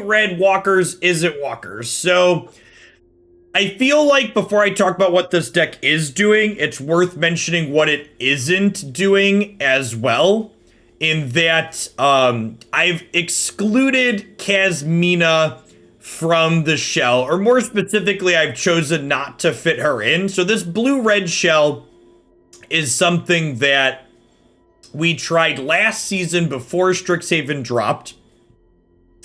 red walkers isn't walkers. So I feel like before I talk about what this deck is doing, it's worth mentioning what it isn't doing as well. In that I've excluded Kasmina from the shell, or more specifically, I've chosen not to fit her in. So this blue-red shell is something that we tried last season before Strixhaven dropped,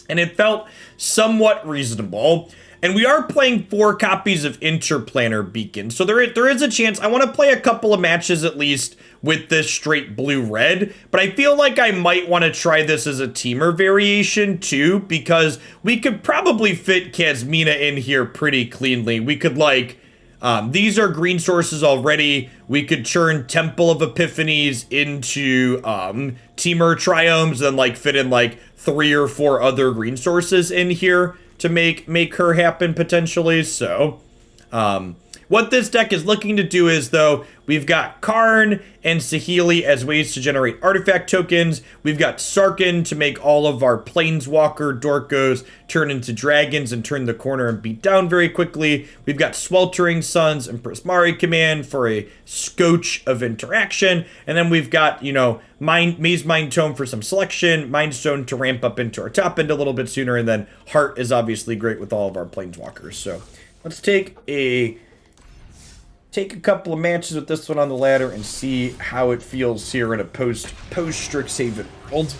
and it felt somewhat reasonable. And we are playing 4 copies of Interplanar Beacon, so there is a chance. I want to play a couple of matches at least with this straight blue-red, but I feel like I might want to try this as a teamer variation too, because we could probably fit Kasmina in here pretty cleanly. We could like, these are green sources already. We could turn Temple of Epiphanies into teamer triomes, and like fit in like 3 or 4 other green sources in here to make her happen potentially. So what this deck is looking to do is, though, we've got Karn and Saheeli as ways to generate artifact tokens. We've got Sarkhan to make all of our Planeswalker Dorkos turn into dragons and turn the corner and beat down very quickly. We've got Sweltering Suns and Prismari Command for a scotch of interaction. And then we've got, you know, Mazemind Tome for some selection, Mind Stone to ramp up into our top end a little bit sooner, and then Heart is obviously great with all of our Planeswalkers. So let's take a couple of matches with this one on the ladder and see how it feels here in a post Strixhaven world.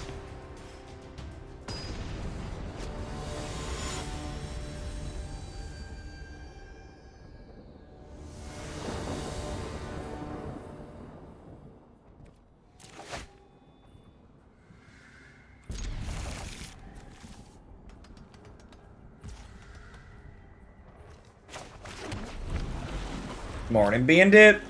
Morning, Bandit.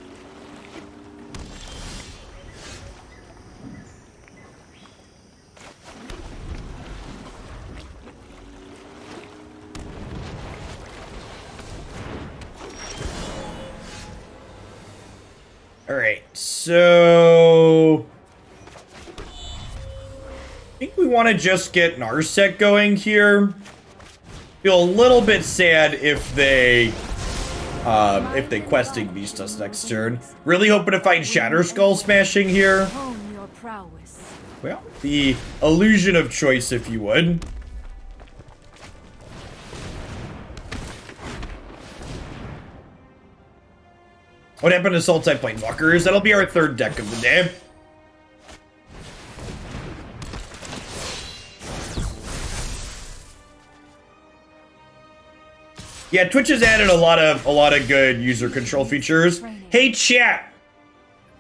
All right, so I think we want to just get Narset going here. Feel a little bit sad if they questing beast us next turn. Really hoping to find Shatterskull Smashing here. Well, the illusion of choice, if you would. What happened to Soul-type Planeswalkers? That'll be our 3rd deck of the day. Yeah, Twitch has added a lot of good user control features. Hey chat,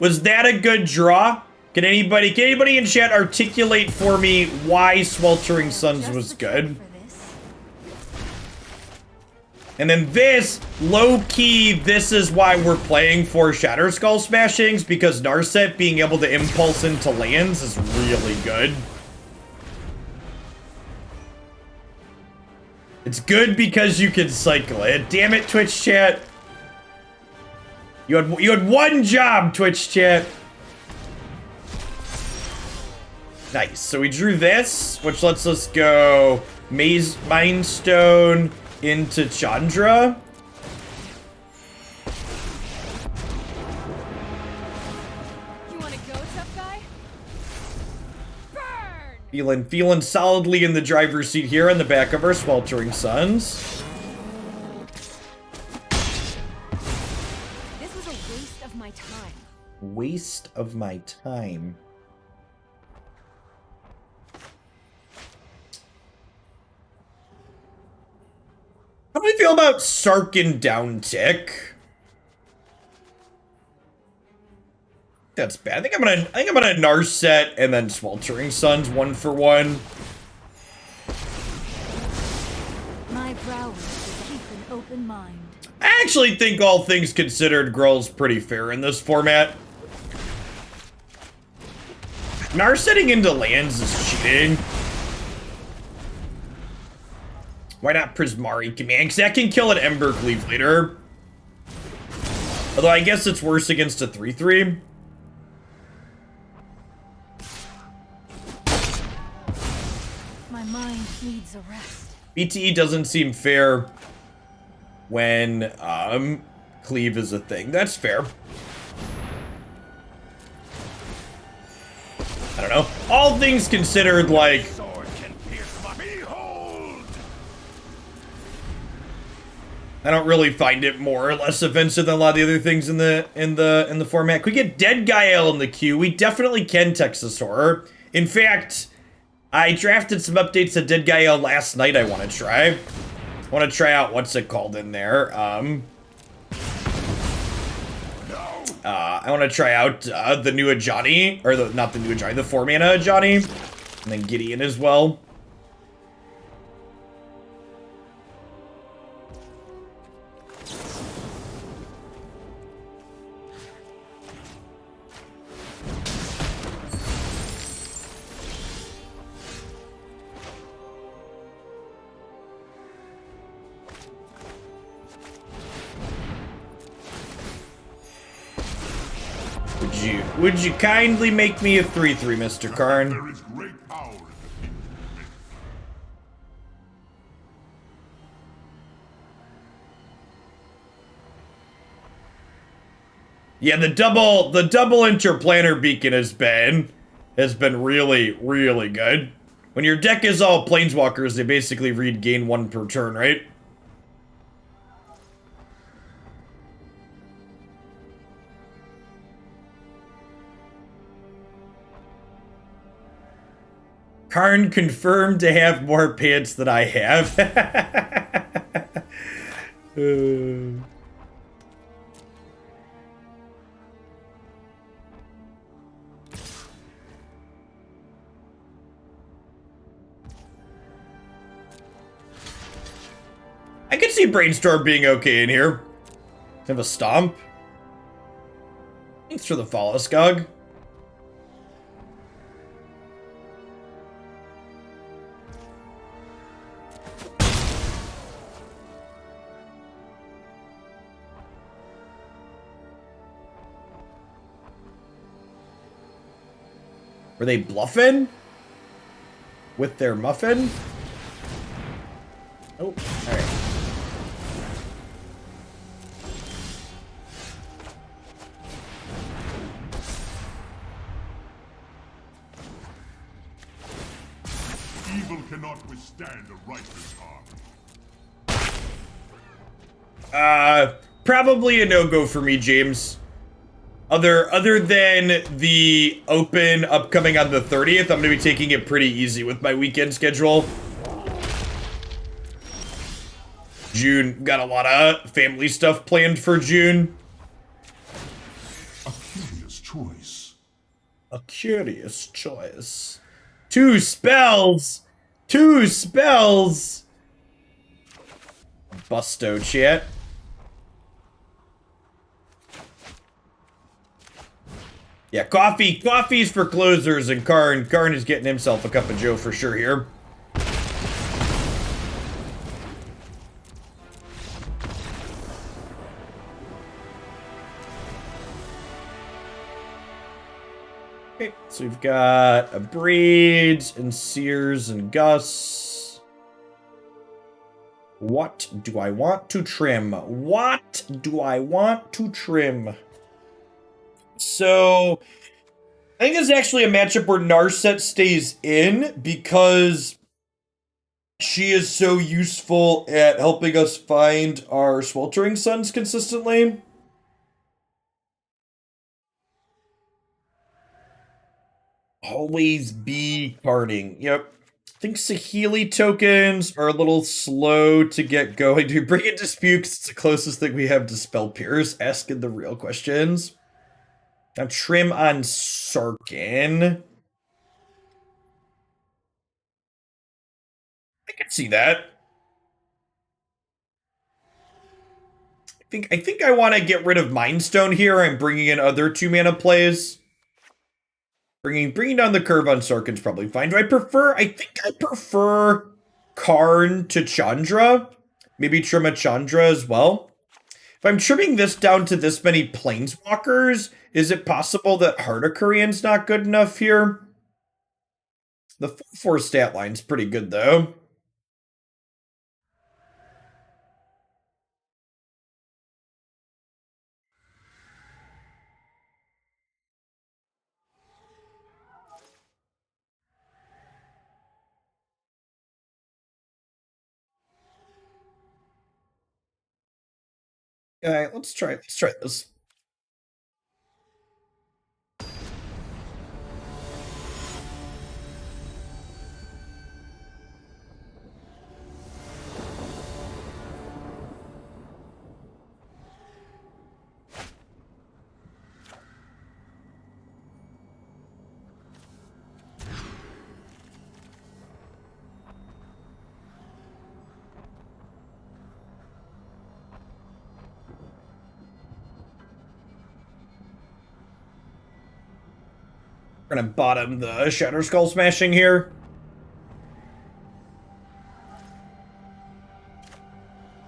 was that a good draw? Can anybody in chat articulate for me why Sweltering Suns was good? And then this, low-key, this is why we're playing for Shatterskull Smashings, because Narset being able to impulse into lands is really good. It's good because you can cycle it. Damn it, Twitch chat. You had one job, Twitch chat. Nice. So we drew this, which lets us go Mind Stone into Chandra. You wanna go, tough guy? Feeling solidly in the driver's seat here on the back of our Sweltering Suns. This was a waste of my time. Waste of my time. How do we feel about Sarkhan downtick? That's bad. I think I'm gonna Narset and then Sweltering Suns 1 for 1. My prowess will keep an open mind. I actually think, all things considered, Grill's pretty fair in this format. Narsetting into lands is cheating. Why not Prismari Command? Because that can kill an Embercleave later. Although I guess it's worse against a 3/3. My mind needs a rest. BTE doesn't seem fair when cleave is a thing. That's fair. I don't know. All things considered, like, I don't really find it more or less offensive than a lot of the other things in the format. Could we get Dead Gael in the queue? We definitely can, Texas Horror. In fact, I drafted some updates to Dead Gael last night I want to try. I want to try out what's it called in there. I want to try out the new Ajani, or not the new Ajani, the 4-mana Ajani, and then Gideon as well. Would you kindly make me a 3/3, Mr. Karn? There is great power in the kingdom. Yeah, the double Interplanar Beacon has been really, really good. When your deck is all Planeswalkers, they basically read gain 1 per turn, right? Karn confirmed to have more pants than I have. I could see Brainstorm being okay in here. Have a Stomp. Thanks for the follow, Skug. Were they bluffing? With their muffin? Oh, alright. Evil cannot withstand a righteous army. Probably a no-go for me, James. Other than the open upcoming on the 30th, I'm going to be taking it pretty easy with my weekend schedule. June, got a lot of family stuff planned for June. A curious choice. A curious choice. 2 spells! 2 spells! Busto chat. Yeah, coffee's for closers, and Karn is getting himself a cup of joe for sure here. Okay, so we've got Abrades and Sears and Gus. What do I want to trim? What do I want to trim? So, I think it's actually a matchup where Narset stays in because she is so useful at helping us find our Sweltering Suns consistently. Always be carding. Yep. I think Saheeli tokens are a little slow to get going. Do we bring in Dispute? It's the closest thing we have to Spell Pierce. Asking the real questions. Now trim on Sarkhan. I can see that. I think I want to get rid of Mind Stone here. I'm bringing in other 2-mana plays. Bringing down the curve on Sarkhan's probably fine. Do I prefer? I think I prefer Karn to Chandra. Maybe trim a Chandra as well. If I'm trimming this down to this many Planeswalkers, is it possible that Heart of Kiran's not good enough here? The 4/4 stat line's pretty good, though. Alright, let's try this. We're gonna bottom the Shatterskull Smashing here.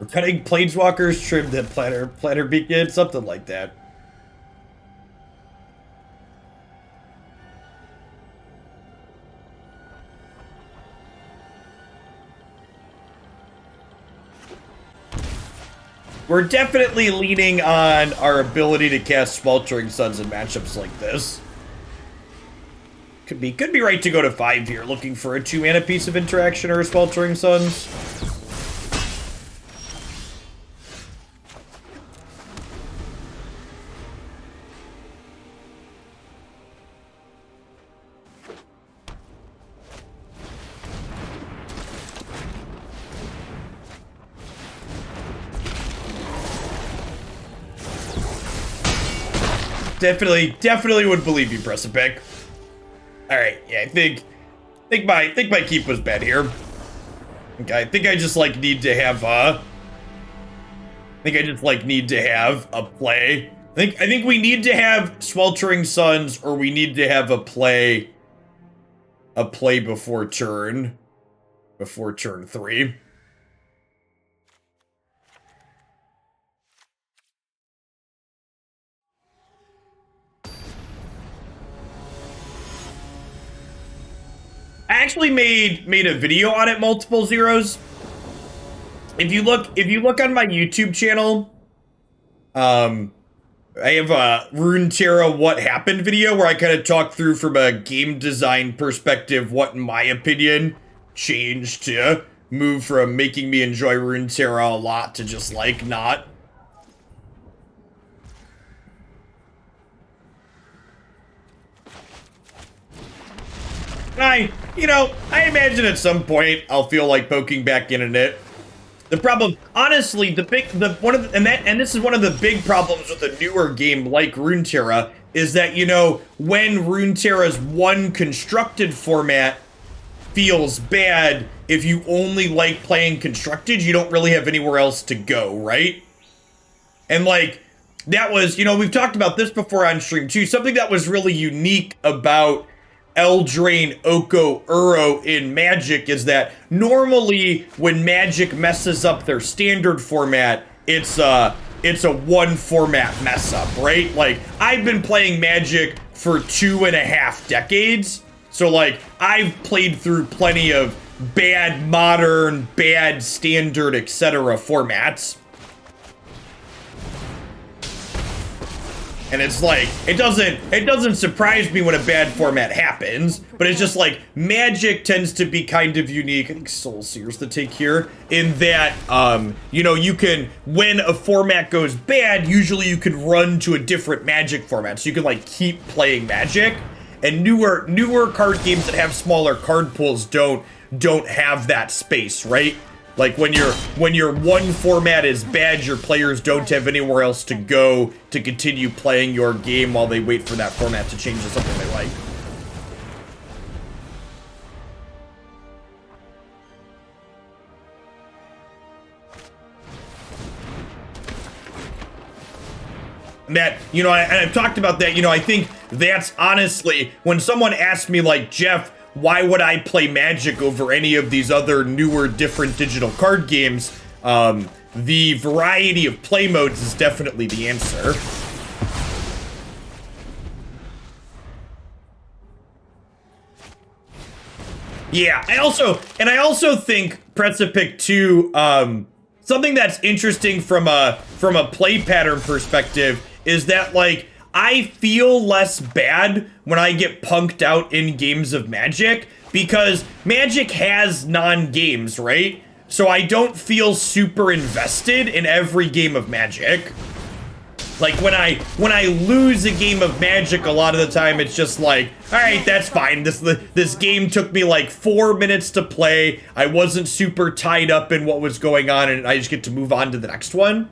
We're cutting Planeswalkers, trim the Planner Beacon, something like that. We're definitely leaning on our ability to cast Sweltering Suns in matchups like this. Could be right to go to 5 here, looking for a 2-mana piece of interaction or a Sweltering Suns. Definitely would believe you, Precipic. All right, yeah, I think my keep was bad here. Okay, I think I just like need to have a play. I think we need to have Sweltering Suns, or we need to have a play before turn 3. I actually made a video on it, multiple zeros. If you look on my YouTube channel, I have a Runeterra What Happened video where I kind of talk through from a game design perspective what, in my opinion, changed to move from making me enjoy Runeterra a lot to just like not. I imagine at some point I'll feel like poking back in it. The problem, honestly, this is one of the big problems with a newer game like Runeterra is that, when Runeterra's one constructed format feels bad, if you only like playing constructed, you don't really have anywhere else to go, right? And that was, we've talked about this before on stream too, something that was really unique about Eldraine, Oko, Uro in Magic is that normally when Magic messes up their standard format, it's a one format mess up, right? I've been playing Magic for 2.5 decades, so I've played through plenty of bad modern, bad standard, etc. formats. And it's it doesn't surprise me when a bad format happens, but it's just Magic tends to be kind of unique. I think Soul Sear's the take here, in that, you can, when a format goes bad, usually you can run to a different Magic format, so you can keep playing Magic. And newer card games that have smaller card pools don't have that space, right? When your one format is bad, your players don't have anywhere else to go to continue playing your game while they wait for that format to change to something they like. And that, and I've talked about that, I think that's honestly, when someone asks me Jeff, why would I play Magic over any of these other newer, different digital card games? The variety of play modes is definitely the answer. Yeah, I also think Precipic too, something that's interesting from a play pattern perspective is that I feel less bad when I get punked out in games of Magic, because Magic has non-games, right? so I don't feel super invested in every game of Magic. Like when I lose a game of Magic, a lot of the time it's just like, all right, that's fine. This game took me like 4 minutes to play. I wasn't super tied up in what was going on, and I just get to move on to the next one.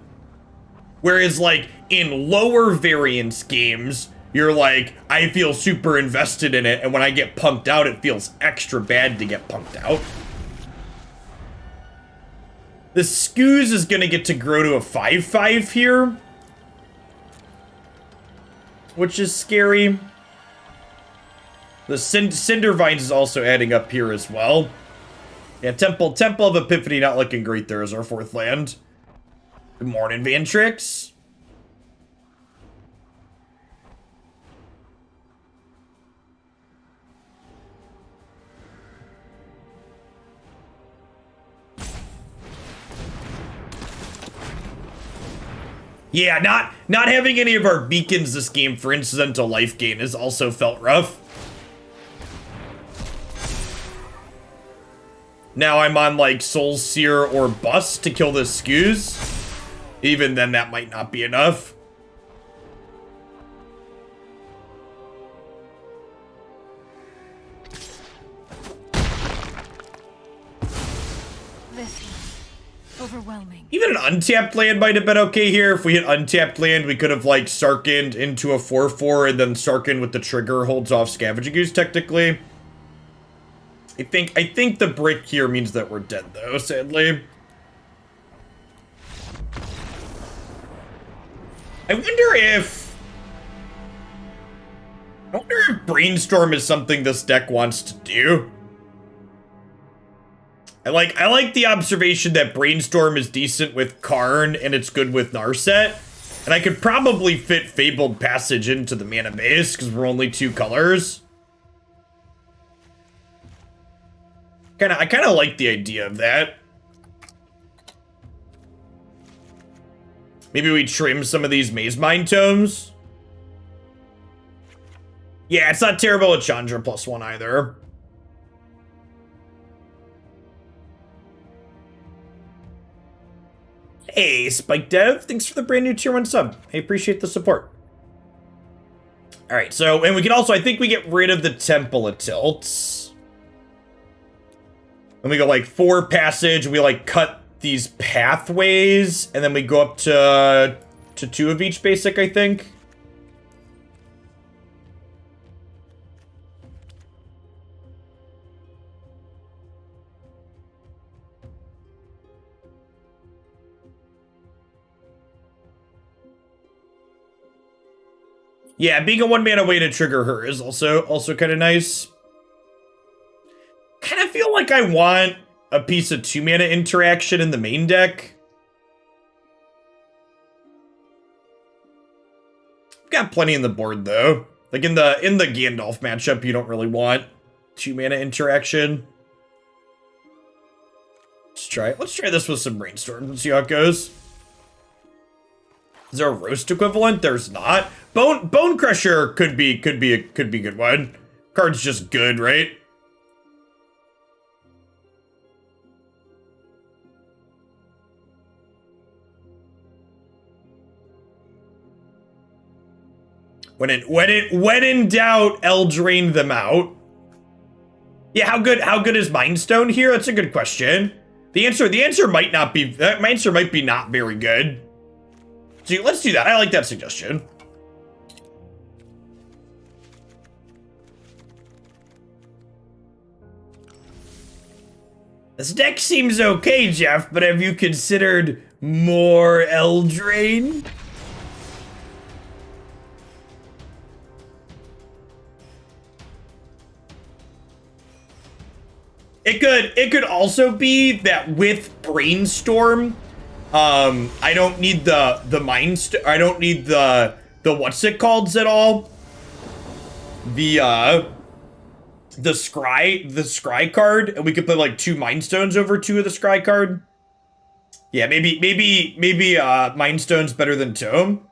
Whereas like in lower variance games, you're like, I feel super invested in it, and when I get punked out, it feels extra bad to get punked out. The Skoos is gonna get to grow to a 5/5 here, which is scary. The Cindervines is also adding up here as well. Yeah, Temple of Epiphany not looking great there as our 4th land. Good morning, Vantrix. Yeah, not having any of our beacons this game for incidental life gain has also felt rough. Now I'm on like Soul Sear or Bust to kill the Skoos. Even then, that might not be enough. Overwhelming. Even an untapped land might have been okay here. If we hit untapped land, we could have like Sarkhaned into a 4/4 and then Sarkhan with the trigger holds off Scavenging Ooze technically. I think the brick here means that we're dead though, sadly. I wonder if Brainstorm is something this deck wants to do. I like the observation that Brainstorm is decent with Karn and it's good with Narset. And I could probably fit Fabled Passage into the mana base because we're only 2 colors. I kind of like the idea of that. Maybe we trim some of these Mazemind Tomes. Yeah, it's not terrible with Chandra +1 either. Hey, Spike Dev, thanks for the brand new tier 1 sub. I appreciate the support. All right, so, and we can also, I think we get rid of the Temple of Tilts. And we go like 4 passage, we like cut these pathways, and then we go up to 2 of each basic, I think. Yeah, being a 1-mana way to trigger her is also kind of nice. Kind of feel like I want a piece of 2-mana interaction in the main deck. Got plenty in the board though. Like in the Gandalf matchup, you don't really want 2-mana interaction. Let's try this with some Brainstorm and see how it goes. Is there a roast equivalent? There's not. Bonecrusher could be a good one. Card's just good, right? When in doubt, Eldrain them out. Yeah, how good is Mind Stone here? That's a good question. The answer might not be, my answer might be not very good. So let's do that. I like that suggestion. This deck seems okay, Jeff, but have you considered more Eldrain? It could also be that with Brainstorm, I don't need the Mind I don't need the what's it called at all? The Scry card, and we could play like 2 Mind Stones over 2 of the Scry card. Yeah, maybe Mind Stone's better than Tome.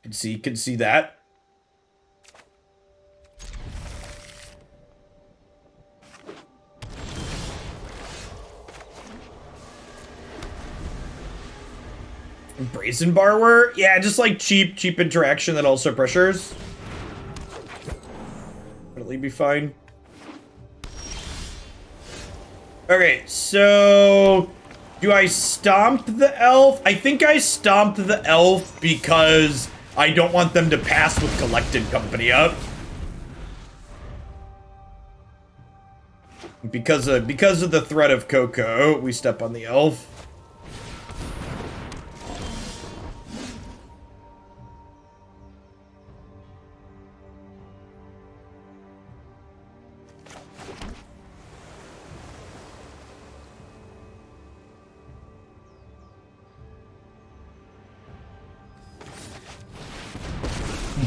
Could see that. Brazen Borrower? Yeah, just like cheap interaction that also pressures. Probably be fine. Okay, so do I stomp the elf? I think I stomped the elf because I don't want them to pass with Collected Company up. Because of the threat of Coco, we step on the elf.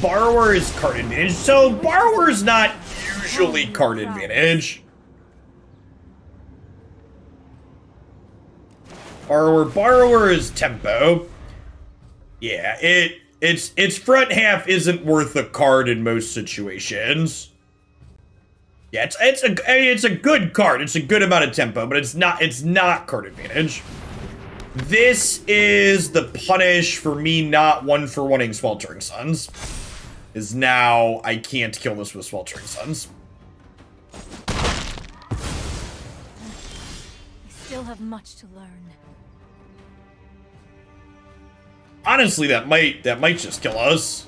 Borrower is card advantage, so Borrower's not usually card advantage. Borrower is tempo. Yeah, its front half isn't worth a card in most situations. Yeah, it's a good card. It's a good amount of tempo, but it's not card advantage. This is the punish for me not 1-for-1ing Sweltering Suns. Is now I can't kill this with Sweltering Suns. I still have much to learn. Honestly, that might just kill us.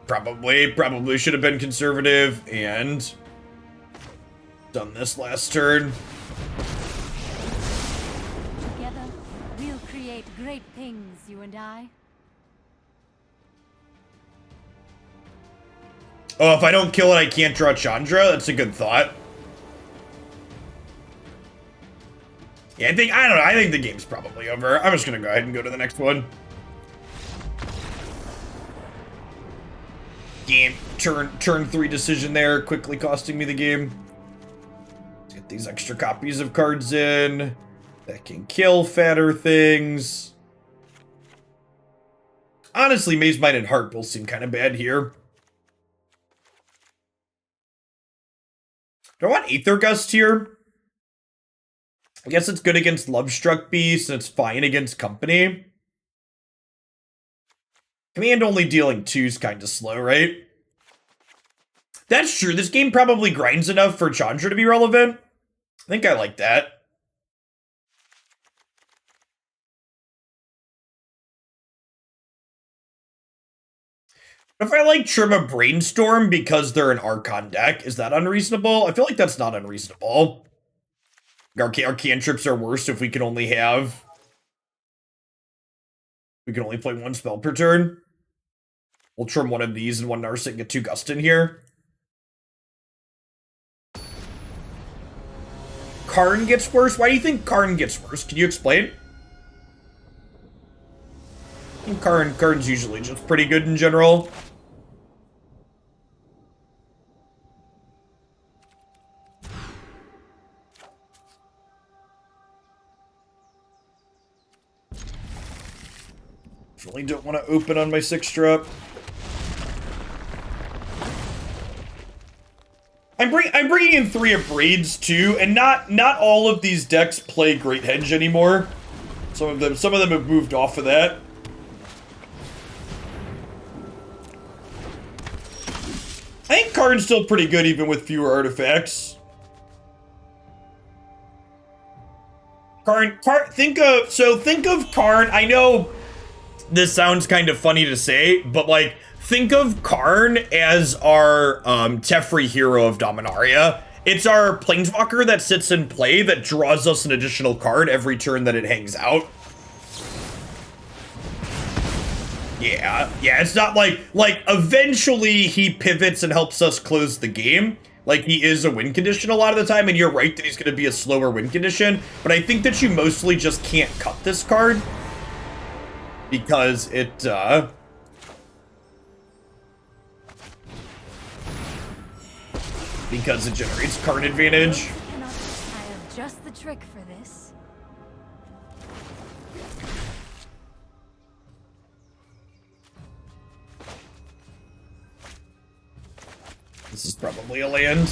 Probably should have been conservative and done this last turn. Together, we'll create great things, you and I. Oh, if I don't kill it, I can't draw Chandra? That's a good thought. Yeah, I don't know. I think the game's probably over. I'm just gonna go ahead and go to the next one. Game turn 3 decision there, quickly costing me the game. Let's get these extra copies of cards in that can kill fatter things. Honestly, Mazemind and Heart both seem kind of bad here. Do I want Aether Gust here? I guess it's good against Lovestruck Beast, and it's fine against Company. Command only dealing 2 is kind of slow, right? That's true. This game probably grinds enough for Chandra to be relevant. I think I like that. If I like trim a Brainstorm because they're an Archon deck, is that unreasonable? I feel like that's not unreasonable. Our cantrips are worse if we can only have... We can only play 1 spell per turn. We'll trim one of these and 1 Narset and get 2 Gust in here. Karn gets worse? Why do you think Karn gets worse? Can you explain? I think Karn's usually just pretty good in general. Definitely don't want to open on my 6-drop. I'm bringing in 3 Abrades too, and not all of these decks play Great Hedge anymore. Some of them have moved off of that. I think Karn's still pretty good even with fewer artifacts. Think of Karn. I know this sounds kind of funny to say, but like, think of Karn as our Teferi hero of Dominaria. It's our Planeswalker that sits in play that draws us an additional card every turn that it hangs out. Yeah, it's not like eventually he pivots and helps us close the game. Like, he is a win condition a lot of the time, and you're right that he's going to be a slower win condition, but I think that you mostly just can't cut this card because it, because it generates card advantage. I have just the trick for this. This is probably a land.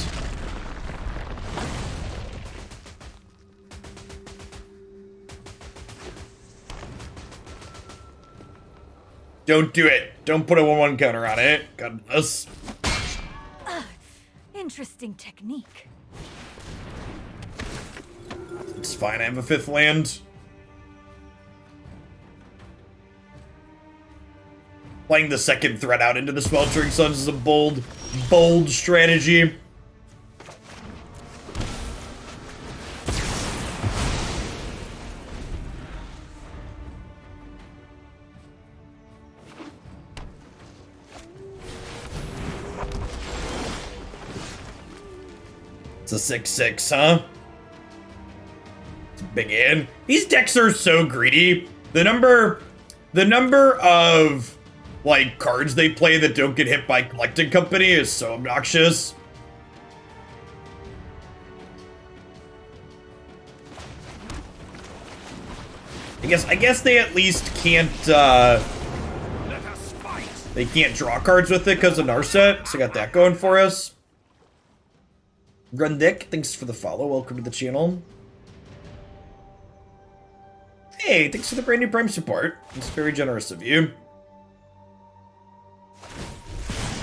Don't do it. Don't put a 1/1 counter on it. God bless. Interesting technique. It's fine. I have a 5th land. Playing the 2nd threat out into the Sweltering Suns is a bold strategy. It's a 6/6, huh? It's a big in. These decks are so greedy. The number of like cards they play that don't get hit by Collected Company is so obnoxious. I guess they at least can't they can't draw cards with it because of Narset, so got that going for us. Grundick, thanks for the follow. Welcome to the channel. Hey, thanks for the brand new Prime support. It's very generous of you.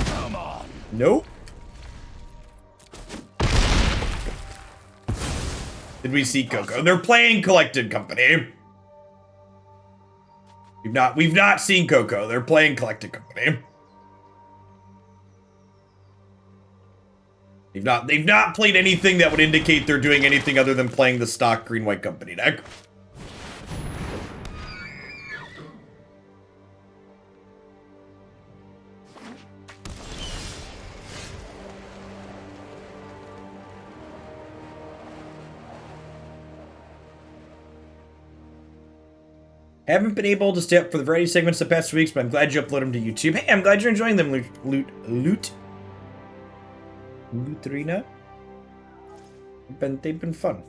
Come on. Nope. Did we see Coco? They're playing Collected Company. We've not seen Coco. They're playing Collected Company. They've not played anything that would indicate they're doing anything other than playing the stock green-white company deck. Haven't been able to stay up for the variety segments the past weeks, but I'm glad you upload them to YouTube. Hey, I'm glad you're enjoying them, Lutrina. They've been fun.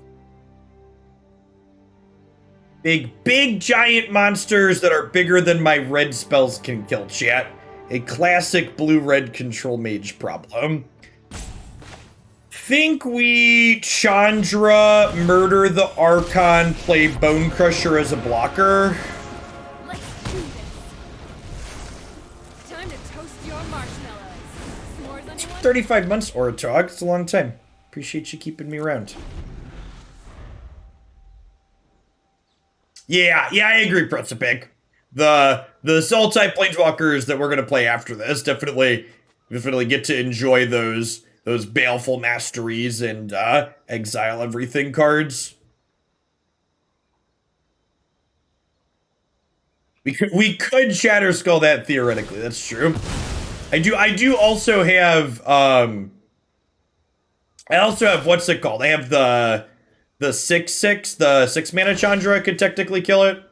Big giant monsters that are bigger than my red spells can kill, chat. A classic blue-red control mage problem. Think we Chandra, murder the Archon, play Bonecrusher as a blocker? Let's do this. Time to toast your marshmallows. S'mores, anyone? 35 months, Oratog. It's a long time. Appreciate you keeping me around. Yeah, I agree, Pretzapic. The Soul type planeswalkers that we're gonna play after this definitely get to enjoy those Baleful Masteries and Exile Everything cards. We could Shatterskull that theoretically. That's true. I do also have what's it called? I have the 6/6, the 6-mana Chandra could technically kill it.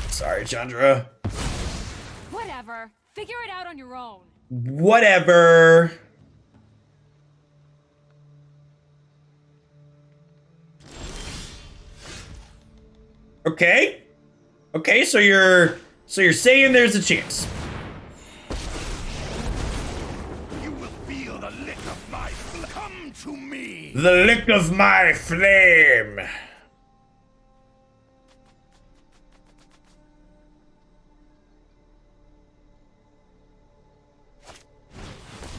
Sorry, Chandra. Whatever. Figure it out on your own. Whatever. Okay. Okay, so you're saying there's a chance. You will feel the lick of my flame. Come to me. The lick of my flame.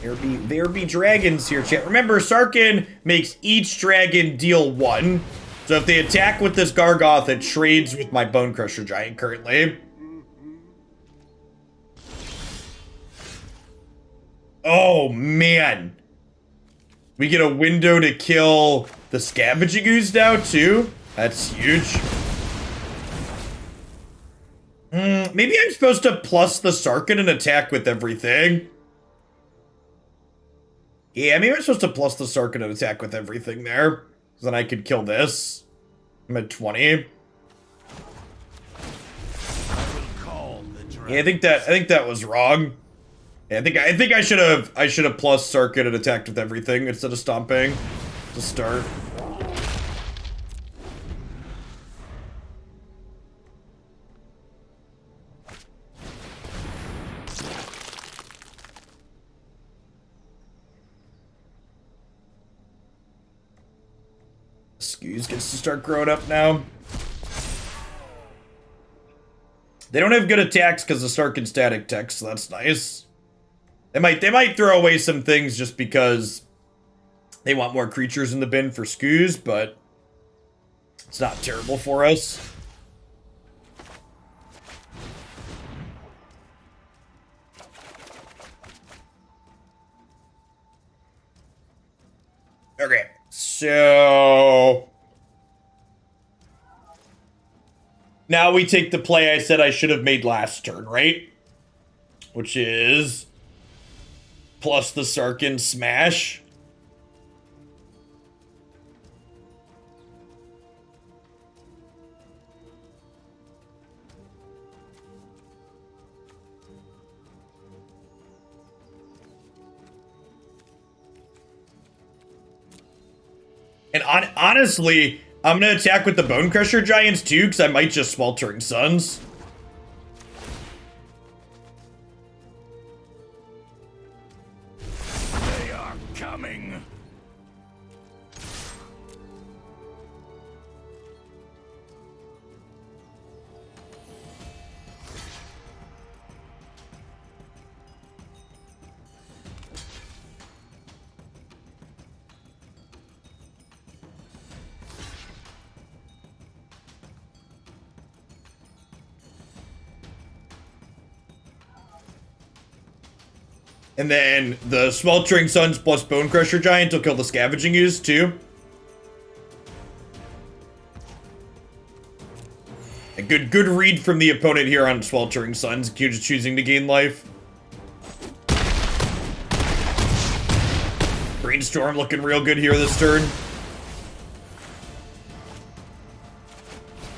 There be dragons here, chat. Remember, Sarkhan makes each dragon deal 1. So if they attack with this Gargoth, it trades with my Bonecrusher Giant currently. Oh, man. We get a window to kill the Scavenging Ooze now, too? That's huge. Maybe I'm supposed to plus the Sarkhan and attack with everything. Yeah, maybe I'm supposed to plus the Sarkhan and attack with everything there. So then I could kill this. I'm at 20. Yeah, I think that was wrong. Yeah, I think I should have plus Sarkhan and attacked with everything instead of stomping to start. Skews gets to start growing up now. They don't have good attacks because of Sarkhan static tech, so that's nice. They might throw away some things just because they want more creatures in the bin for Skews, but it's not terrible for us. Okay, so now we take the play I said I should have made last turn, right? Which is plus the Sarkhan Smash. And honestly, I'm going to attack with the Bonecrusher Giants too, because I might just Sweltering Suns. They are coming. And then the Sweltering Suns plus Bonecrusher Giant will kill the Scavenging Ooze too. A good read from the opponent here on Sweltering Suns. Just choosing to gain life. Brainstorm looking real good here this turn.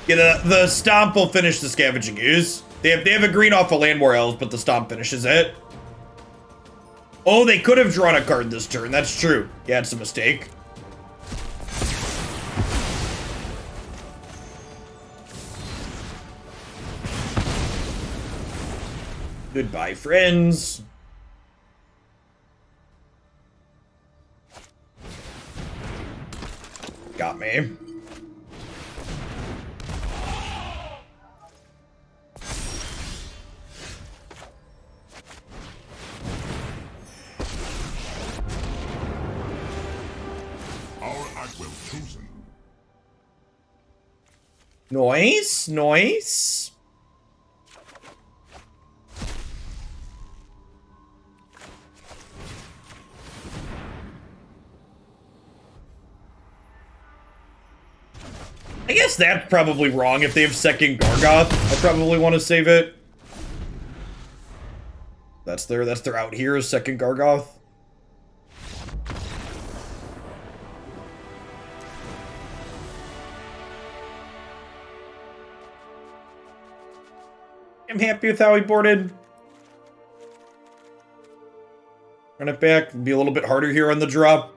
Yeah, the Stomp will finish the Scavenging Ooze. They have a green off of Land War Elves, but the Stomp finishes it. Oh, they could have drawn a card this turn. That's true. Yeah, it's a mistake. Goodbye, friends. Got me. Nice, nice. I guess that's probably wrong. If they have second Gargoth, I probably want to save it. That's their out here is second Gargoth. I'm happy with how he boarded. Run it back. Be a little bit harder here on the drop.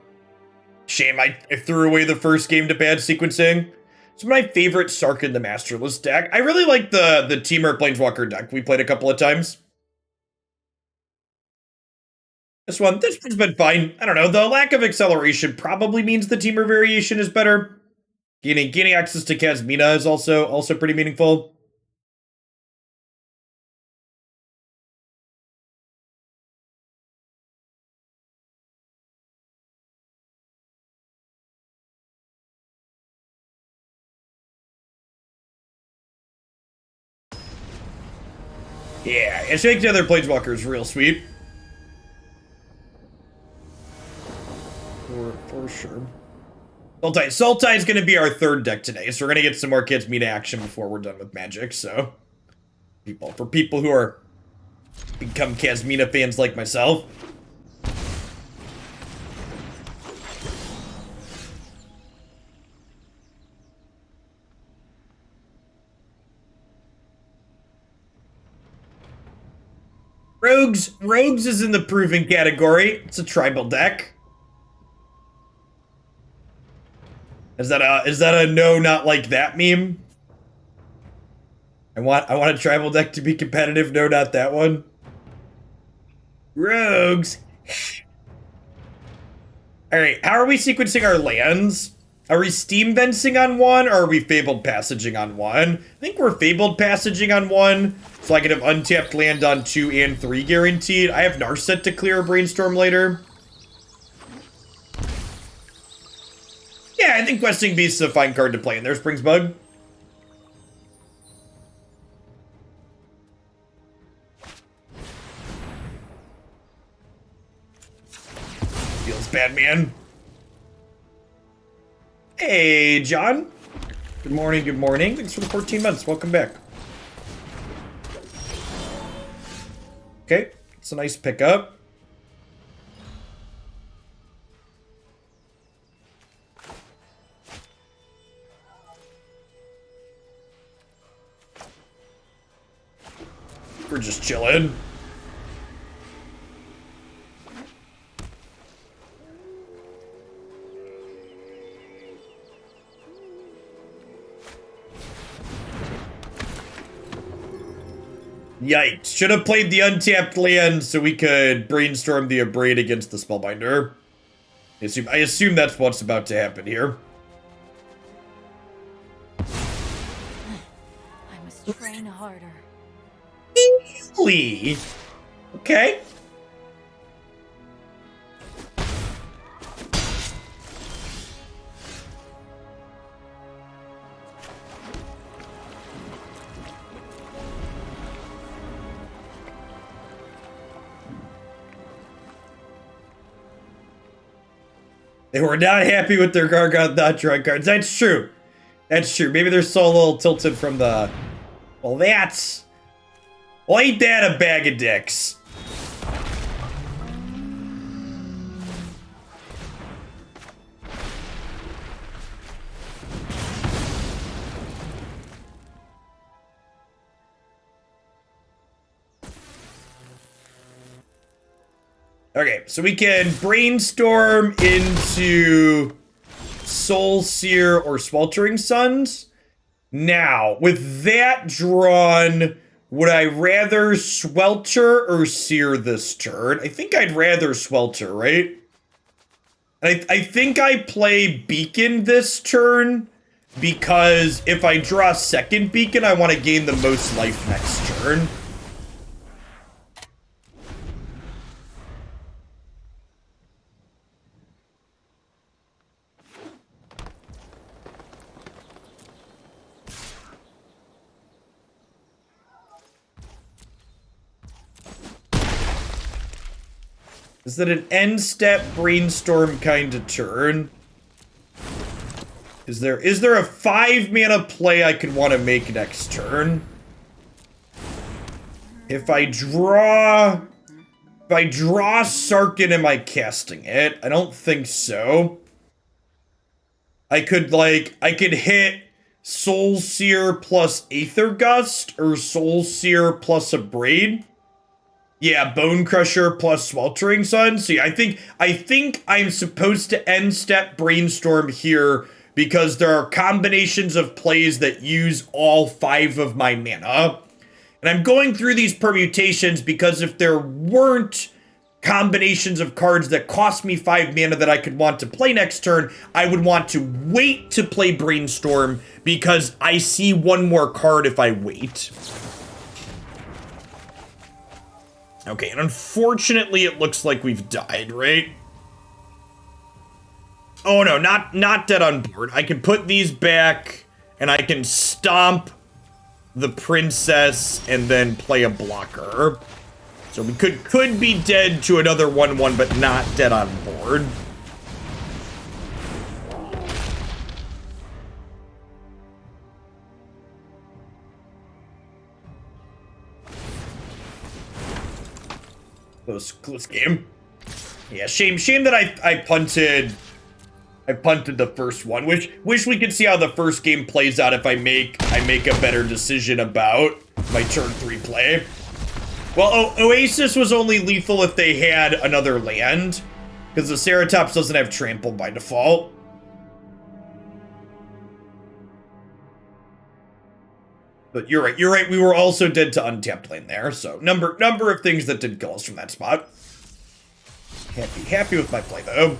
Shame I threw away the first game to bad sequencing. It's my favorite Sarkhan the Masterless deck. I really like the Temur Planeswalker deck we played a couple of times. This one's been fine. I don't know. The lack of acceleration probably means the Temur variation is better. Gaining access to Kasmina is also pretty meaningful. Yeah, and Shake the other Planeswalker is real sweet. For sure. Sultai is going to be our third deck today, so we're going to get some more Kasmina action before we're done with Magic, so... For people who are... become Kasmina fans like myself. Rogues is in the proven category. It's a tribal deck. Is that a no, not like that meme? I want a tribal deck to be competitive. No, not that one. Rogues. All right, how are we sequencing our lands? Are we Steam Venting on one, or are we Fabled Passaging on one? I think we're Fabled Passaging on one, so I can have untapped land on 2 and 3 guaranteed. I have Narset to clear a Brainstorm later. Yeah, I think Questing Beast is a fine card to play in there, Springsbug. Feels bad, man. Hey, John. Good morning, good morning. Thanks for the 14 months. Welcome back. Okay, it's a nice pickup. We're just chilling. Yikes. Should have played the untapped land so we could brainstorm the Abrade against the Spellbinder. I assume that's what's about to happen here. I must train harder. Really? Okay. They were not happy with their Gargoyle not drawing cards. That's true. That's true. Maybe they're still a little tilted from the... Well, that's... Well, ain't that a bag of dicks? Okay, so we can brainstorm into Soul Sear or Sweltering Suns. Now, with that drawn, would I rather Swelter or Sear this turn? I think I'd rather Swelter, right? I think I play Beacon this turn because if I draw second Beacon, I want to gain the most life next turn. Is that an end step brainstorm kind of turn? Is there a 5 mana play I could want to make next turn? If I draw Sarkhan, am I casting it? I don't think so. I could hit Soul Sear plus Aether Gust or Soul Sear plus Abrade. Yeah, Bonecrusher plus Sweltering Suns. See, I think I'm supposed to end step brainstorm here because there are combinations of plays that use all 5 of my mana. And I'm going through these permutations because if there weren't combinations of cards that cost me 5 mana that I could want to play next turn, I would want to wait to play Brainstorm because I see one more card if I wait. Okay, and unfortunately it looks like we've died, right? Oh no, not dead on board. I can put these back, and I can stomp the princess and then play a blocker. So we could be dead to another 1/1, but not dead on board. Close game. Yeah, shame that I punted the first one. Wish we could see how the first game plays out if I make a better decision about my turn 3 play. Well, Oasis was only lethal if they had another land, because the Ceratops doesn't have trample by default. But you're right. We were also dead to untapped lane there, so number of things that did kill us from that spot. Happy with my play though.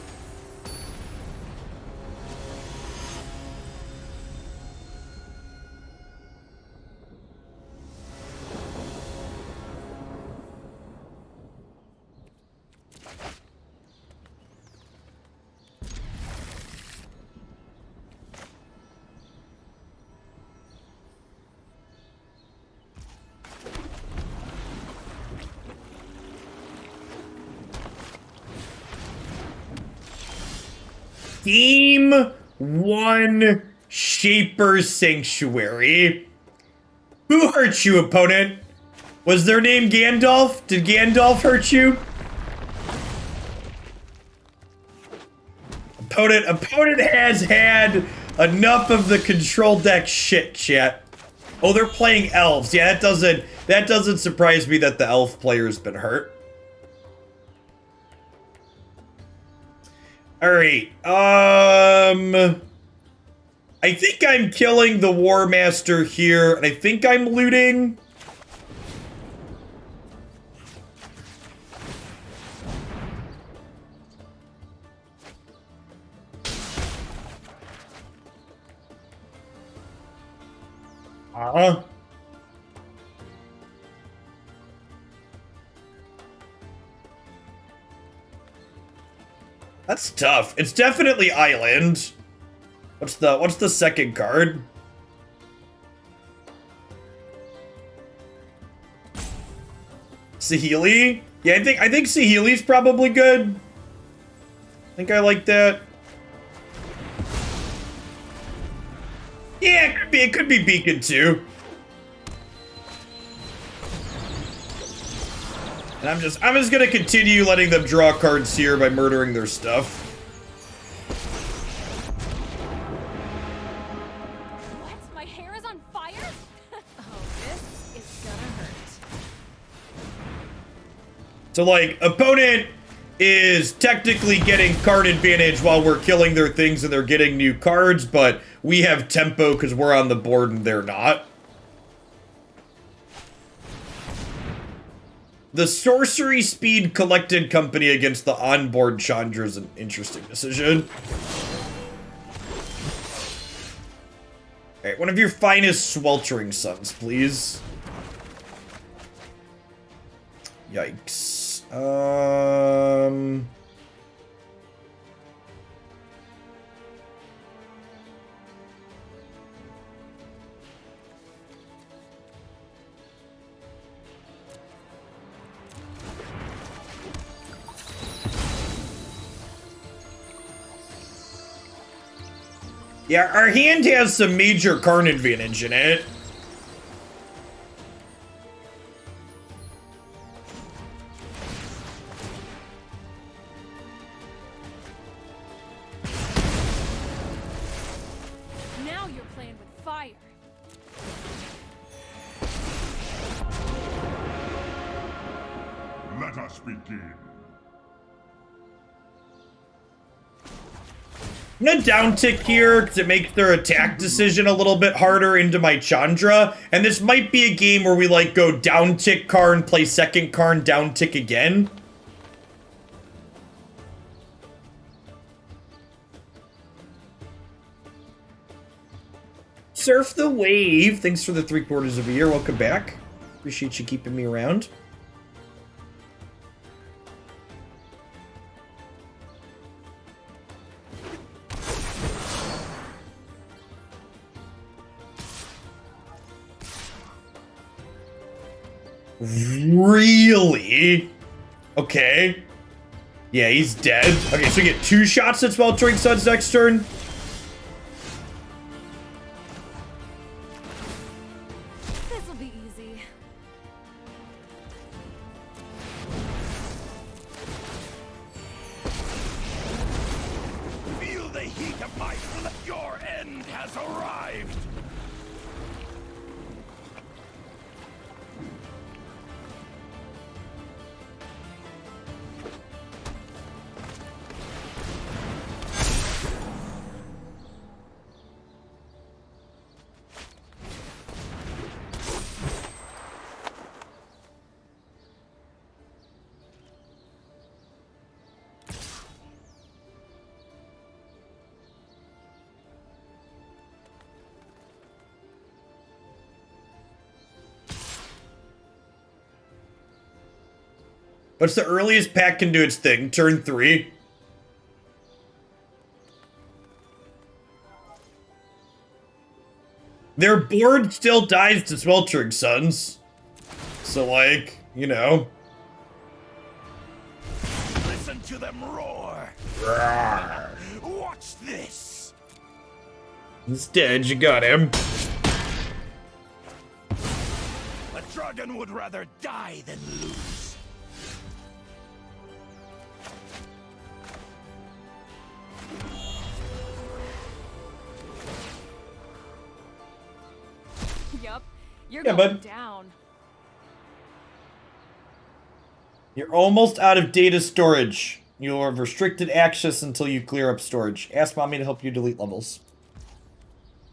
Game 1 Shaper Sanctuary. Who hurt you, opponent? Was their name Gandalf? Did Gandalf hurt you? Opponent has had enough of the control deck shit, chat. Oh, they're playing elves. Yeah, that doesn't surprise me that the elf player's been hurt. Alright, I think I'm killing the War Master here, and I think I'm looting. That's tough. It's definitely Island. What's the second card? Saheeli? Yeah, I think Saheeli's probably good. I think I like that. Yeah, it could be Beacon too. And I'm just gonna continue letting them draw cards here by murdering their stuff. What? My hair is on fire? Oh, this is gonna hurt. So like, opponent is technically getting card advantage while we're killing their things and they're getting new cards, but we have tempo because we're on the board and they're not. The sorcery speed collected company against the onboard Chandra is an interesting decision. Alright, one of your finest Sweltering Suns, please. Yikes. Yeah, our hand has some major Karn advantage in it. Now you're playing with fire. Let us begin. I'm gonna downtick here because it makes their attack decision a little bit harder into my Chandra. And this might be a game where we like go downtick Karn, play second Karn, downtick again. Surf the Wave, thanks for the 3/4 of a year. Welcome back. Appreciate you keeping me around. Really? Okay. Yeah, he's dead. Okay, so we get 2 shots at Sweltering Suns next turn. This'll be easy. Feel the heat of my blood. Your end has arrived. What's the earliest pack can do its thing? Turn 3. Their board still dies to Sweltering Suns. So, like, you know. Listen to them roar. Rawr. Watch this. He's dead, you got him. A dragon would rather die than lose. Yup, you're Yeah, going bud. down. You're almost out of data storage. You'll have restricted access until you clear up storage. Ask mommy to help you delete levels.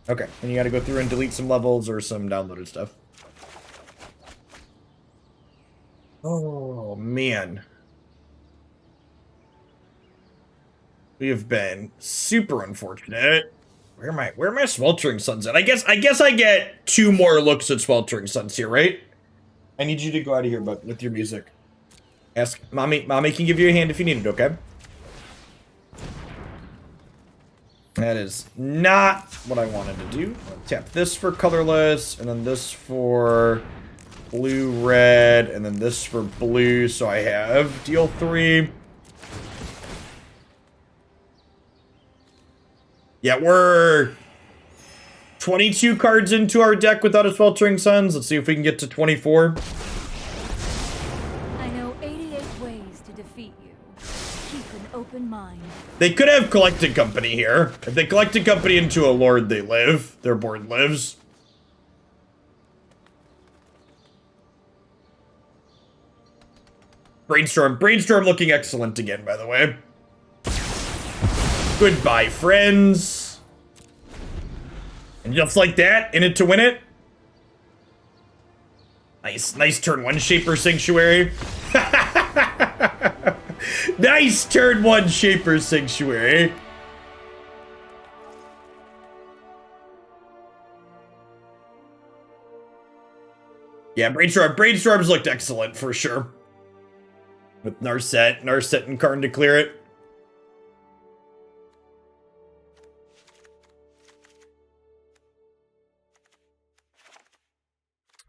Okay, and you gotta go through and delete some levels or some downloaded stuff. Oh, man. We have been super unfortunate. Where am I Sweltering Suns at? I guess I get 2 more looks at Sweltering Suns here, right? I need you to go out of here, but with your music. Ask mommy can give you a hand if you need it, okay? That is not what I wanted to do. I'll tap this for colorless, and then this for blue, red, and then this for blue, so I have deal 3. Yeah, we're 22 cards into our deck without a Sweltering Suns. Let's see if we can get to 24. I know 88 ways to defeat you. Keep an open mind. They could have Collected Company here. If they Collected Company into a Lord, they live. Their board lives. Brainstorm looking excellent again, by the way. Goodbye, friends. And just like that, in it to win it. Nice turn 1 Shaper Sanctuary. Nice turn 1 Shaper Sanctuary. Yeah, Brainstorm's looked excellent for sure. With Narset and Karn to clear it.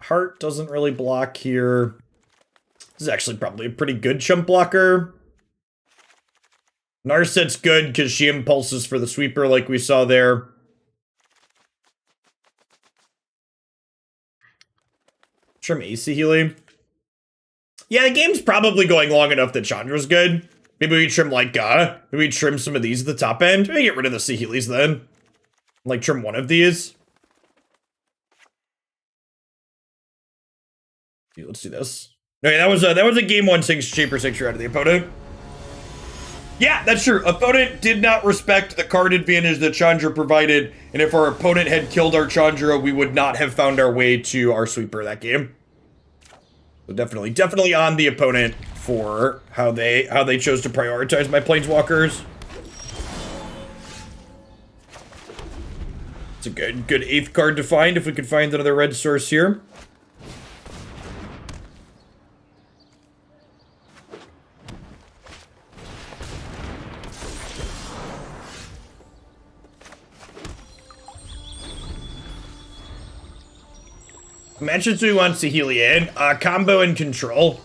Heart doesn't really block here. This is actually probably a pretty good chump blocker. Narset's good because she impulses for the sweeper like we saw there. Trim Saheeli. Yeah, the game's probably going long enough that Chandra's good. Maybe we trim like, maybe we trim some of these at the top end. Maybe get rid of the Saheelis then. Like trim one of these. Let's do this. Okay, that was a game 1 Shaper Sanctuary out of the opponent. Yeah, that's true. Opponent did not respect the card advantage that Chandra provided, and if our opponent had killed our Chandra, we would not have found our way to our sweeper that game. So definitely on the opponent for how they chose to prioritize my planeswalkers. It's a good 8th card to find if we could find another red source here. Matches we want Saheeli in. Combo and control.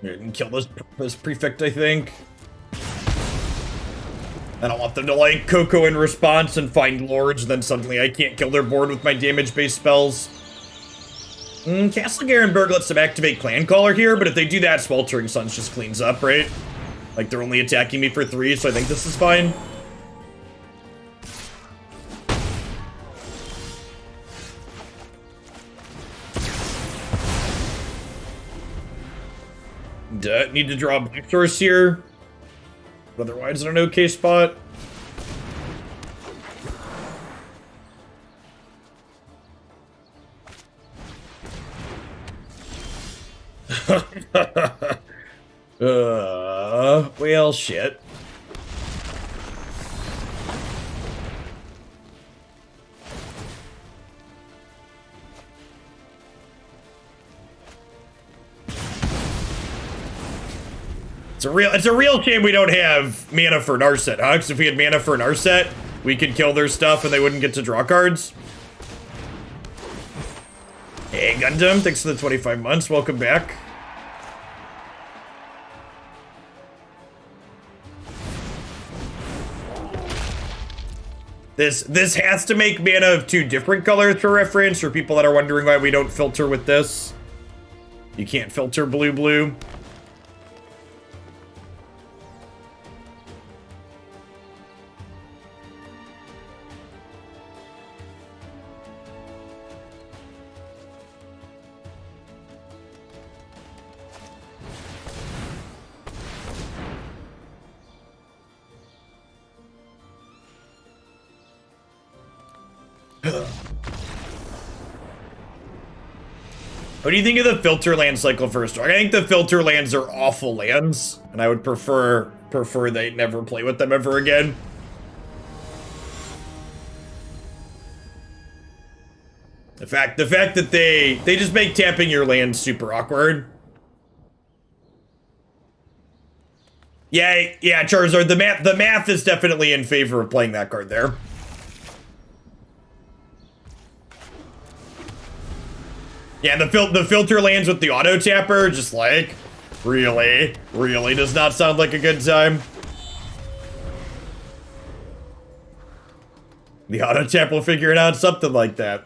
Didn't kill this prefect, I think. I don't want them to like Coco in response and find lords, then suddenly I can't kill their board with my damage-based spells. Castle Garenberg lets them activate Clan Caller here, but if they do that, Sweltering Suns just cleans up, right? Like, they're only attacking me for 3, so I think this is fine. need to draw a black source here. Otherwise, in an okay spot. Well, shit. It's a real shame we don't have mana for Narset, huh? Because if we had mana for Narset, we could kill their stuff and they wouldn't get to draw cards. Hey, Gundam, thanks for the 25 months. Welcome back. This has to make mana of 2 different colors for reference, for people that are wondering why we don't filter with this. You can't filter blue. What do you think of the filter land cycle first? I think the filter lands are awful lands, and I would prefer they never play with them ever again. The fact that they just make tapping your land super awkward. Yeah, Charizard, the math is definitely in favor of playing that card there. Yeah, the filter lands with the auto tapper, just like, really does not sound like a good time. The auto tap will figure it out, something like that.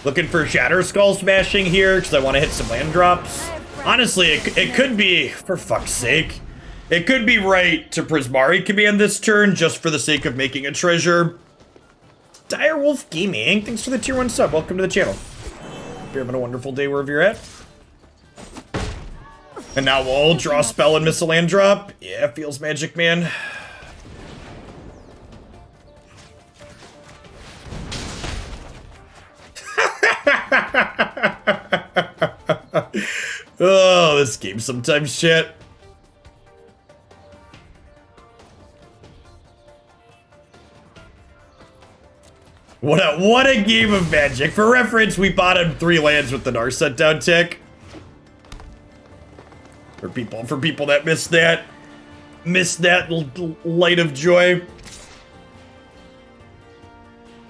Looking for Shatterskull Smashing here because I want to hit some land drops. Honestly, it could be, for fuck's sake, it could be right to Prismari Command this turn just for the sake of making a treasure. Direwolf Gaming, thanks for the tier 1 sub. Welcome to the channel. Hope you're having a wonderful day wherever you're at. And now we'll draw a spell and miss a land drop. Yeah, feels magic, man. Oh, this game's sometimes shit. What a game of Magic. For reference, we bottomed 3 lands with the Narset down tick. For people that missed that light of joy.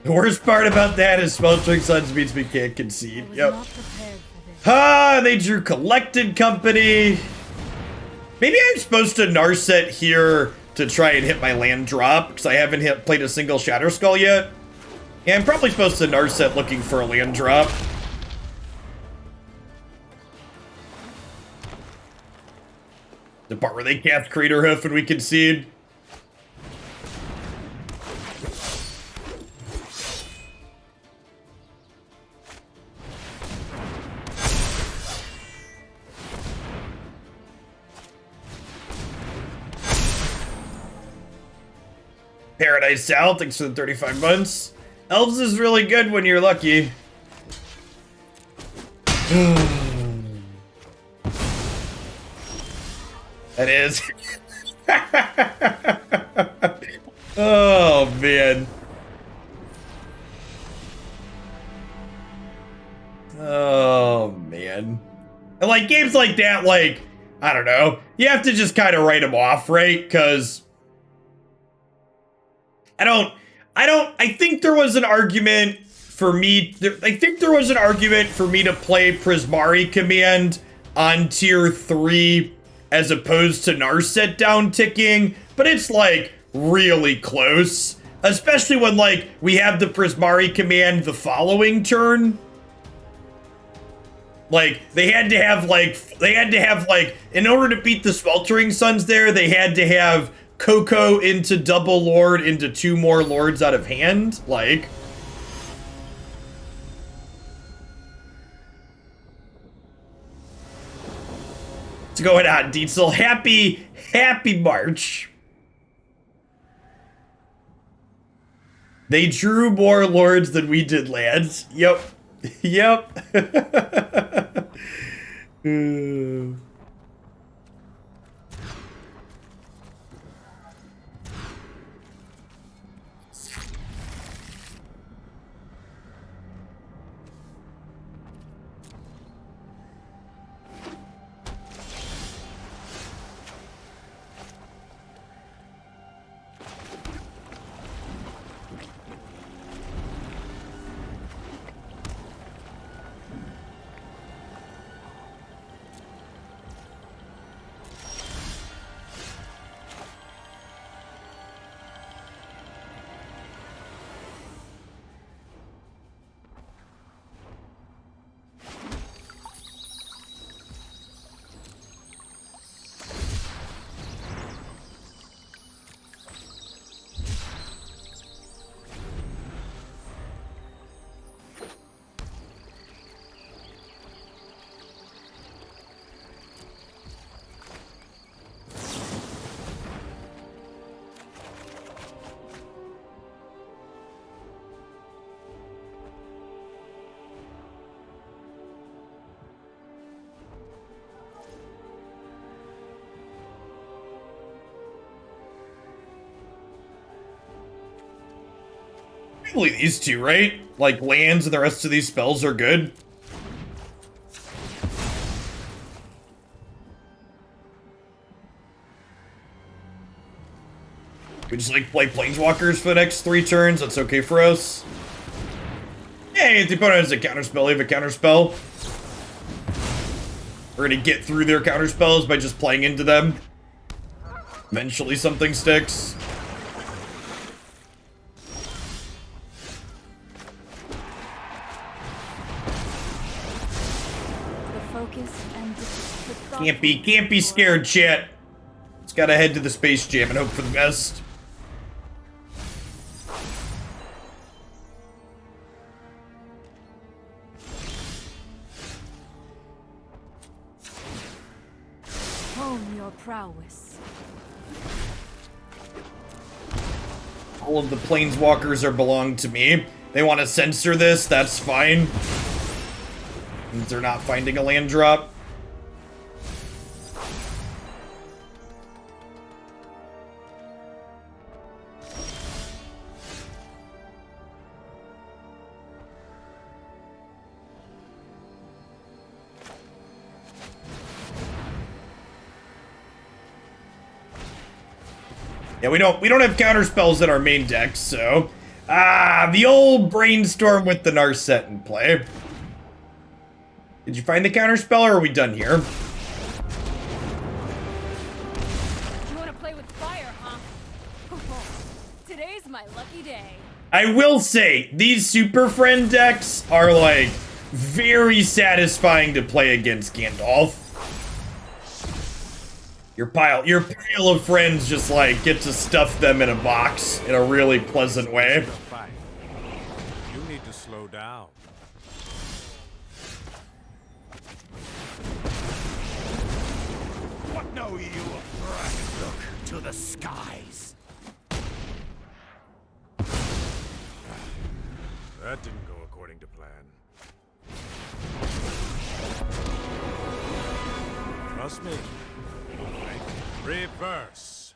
The worst part about that is Sweltering Suns means we can't concede. Yep. Ah, they drew Collected Company. Maybe I'm supposed to Narset here to try and hit my land drop, because I haven't played a single Shatterskull yet. Yeah, I'm probably supposed to Narset looking for a land drop. The part where they cast Crater Hoof and we concede. Paradise South, thanks for the 35 months. Elves is really good when you're lucky. That is. Oh, man. Oh, man. And like games like that, like, I don't know. You have to just kind of write them off, right? Because I think there was an argument for me. I think there was an argument for me to play Prismari Command on tier 3 as opposed to Narset down ticking, but it's like really close. Especially when like we have the Prismari Command the following turn. Like, they had to have, in order to beat the Sweltering Suns there, they had to have Coco into double Lord into 2 more Lords out of hand. Like... What's going on, Diesel? Happy March. They drew more Lords than we did lands. Yep. Yep. Probably these two, right? Like, lands and the rest of these spells are good. We just, like, play Planeswalkers for the next 3 turns. That's okay for us. Hey, if the opponent has a counterspell, they have a counterspell. We're gonna get through their counterspells by just playing into them. Eventually something sticks. Can't be scared, chat. Just gotta head to the Space Jam and hope for the best. Hone your prowess. All of the Planeswalkers are belong to me. They want to censor this, that's fine. Means they're not finding a land drop. Yeah, we don't have counter spells in our main deck, so the old Brainstorm with the Narset in play. Did you find the counter spell, or are we done here? You want to play with fire, huh? Today's my lucky day. I will say these Super Friend decks are like very satisfying to play against Gandalf. Your pile of friends just like get to stuff them in a box in a really pleasant way. You need to slow down. What know you of breath? Look to the skies. That didn't go according to plan. Trust me. Reverse.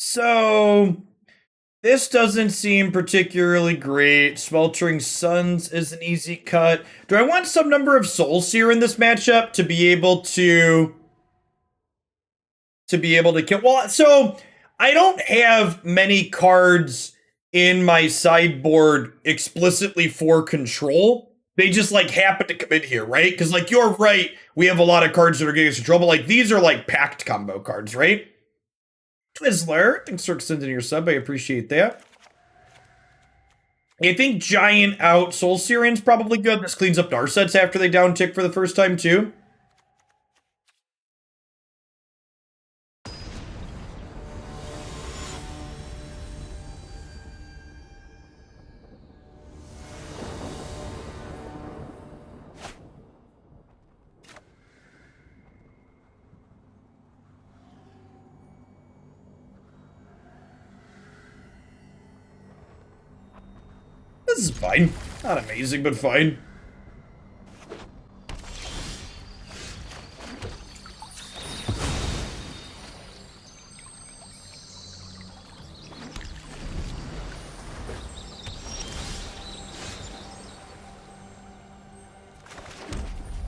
So this doesn't seem particularly great. Sweltering Suns is an easy cut. Do I want some number of Soul Sear in this matchup to be able to kill? Well, so I don't have many cards in my sideboard explicitly for control. They just like happen to come in here, right? Because like you're right, we have a lot of cards that are getting us control, but like these are like packed combo cards, right? Twizzler, thanks for extending your sub. I appreciate that. I think Giant out Soul Searing's probably good. This cleans up Narsets after they down tick for the first time too. This is fine. Not amazing, but fine.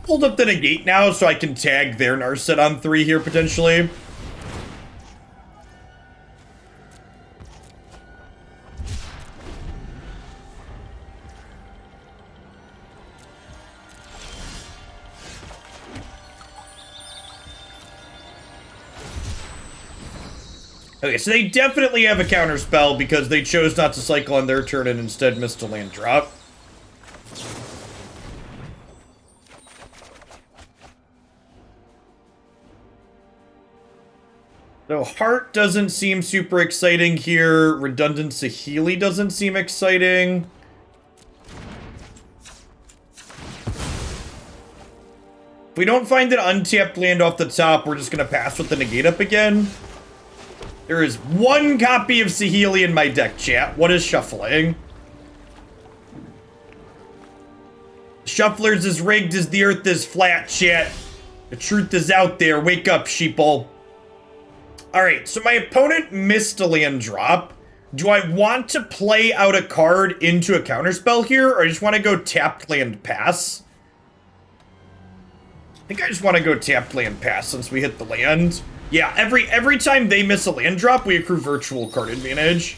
Pulled up the Negate now, so I can tag their Narset on 3 here, potentially. Okay, so they definitely have a counterspell because they chose not to cycle on their turn and instead missed a land drop. So Heart doesn't seem super exciting here. Redundant Saheeli doesn't seem exciting. If we don't find an untapped land off the top, we're just going to pass with the Negate up again. There is one copy of Saheeli in my deck, chat. What is shuffling? Shufflers is rigged as the earth is flat, chat. The truth is out there. Wake up, sheeple. Alright, so my opponent missed a land drop. Do I want to play out a card into a counterspell here, or I just want to go tapped land pass? I think I just want to go tapped land pass since we hit the land. Yeah, every time they miss a land drop, we accrue virtual card advantage.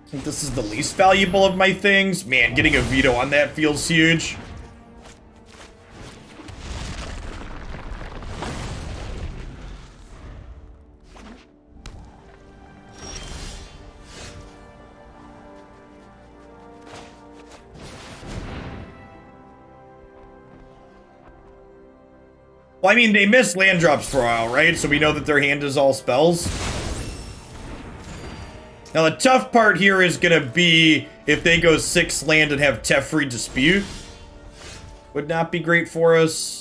I think this is the least valuable of my things. Man, getting a veto on that feels huge. Well, I mean, they missed land drops for a while, right? So we know that their hand is all spells. Now, the tough part here is going to be if they go 6 land and have Teferi Dispute. Would not be great for us.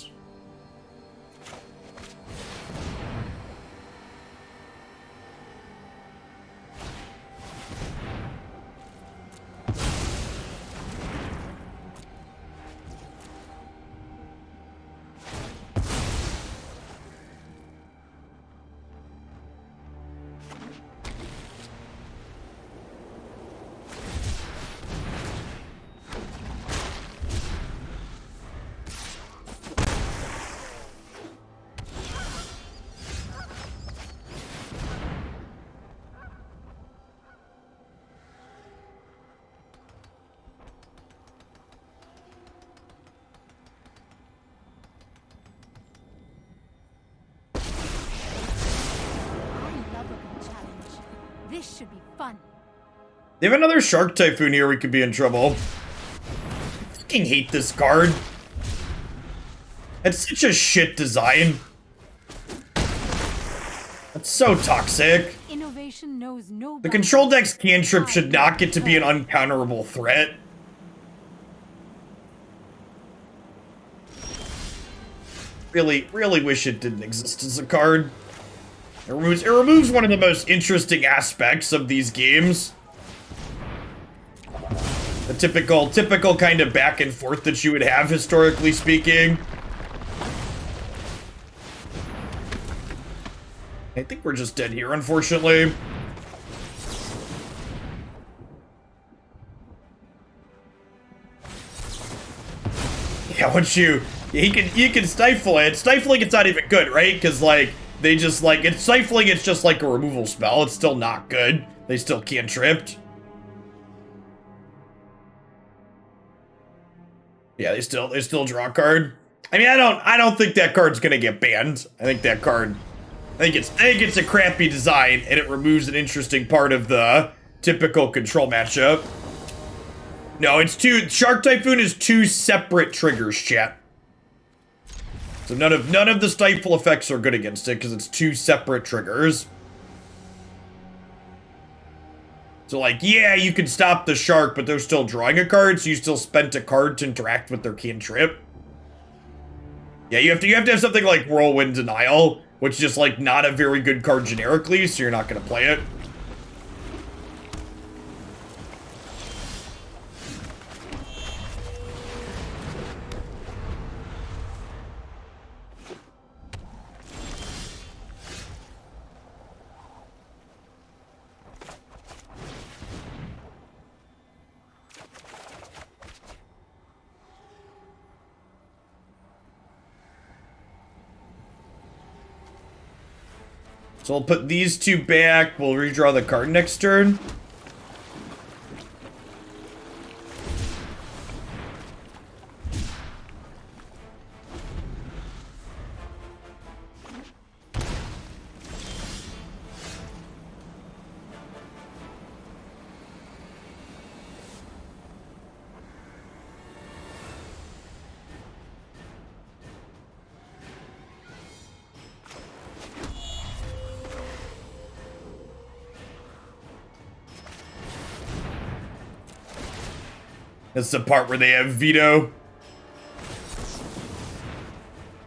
This should be fun. They have another Shark Typhoon here, we could be in trouble. I fucking hate this card. It's such a shit design. That's so toxic. Innovation knows no The control deck's cantrip should not get to be an uncounterable threat. Really wish it didn't exist as a card. It removes one of the most interesting aspects of these games. The typical kind of back and forth that you would have, historically speaking. I think we're just dead here, unfortunately. Yeah, you can stifle it. Stifling it's not even good, right? Because like they just like it's stifling. It's just like a removal spell. It's still not good. They still can't tripped. Yeah, they still draw a card. I mean, I don't think that card's gonna get banned. I think it's a crappy design and it removes an interesting part of the typical control matchup. No, Shark Typhoon is two separate triggers, chat. So none of the stifle effects are good against it because it's two separate triggers. So like, yeah, you can stop the shark, but they're still drawing a card, so you still spent a card to interact with their cantrip. Yeah, you have to have something like Whirlwind Denial, which is just like not a very good card generically, so you're not gonna play it. So we'll put these two back. We'll redraw the card next turn. That's the part where they have veto.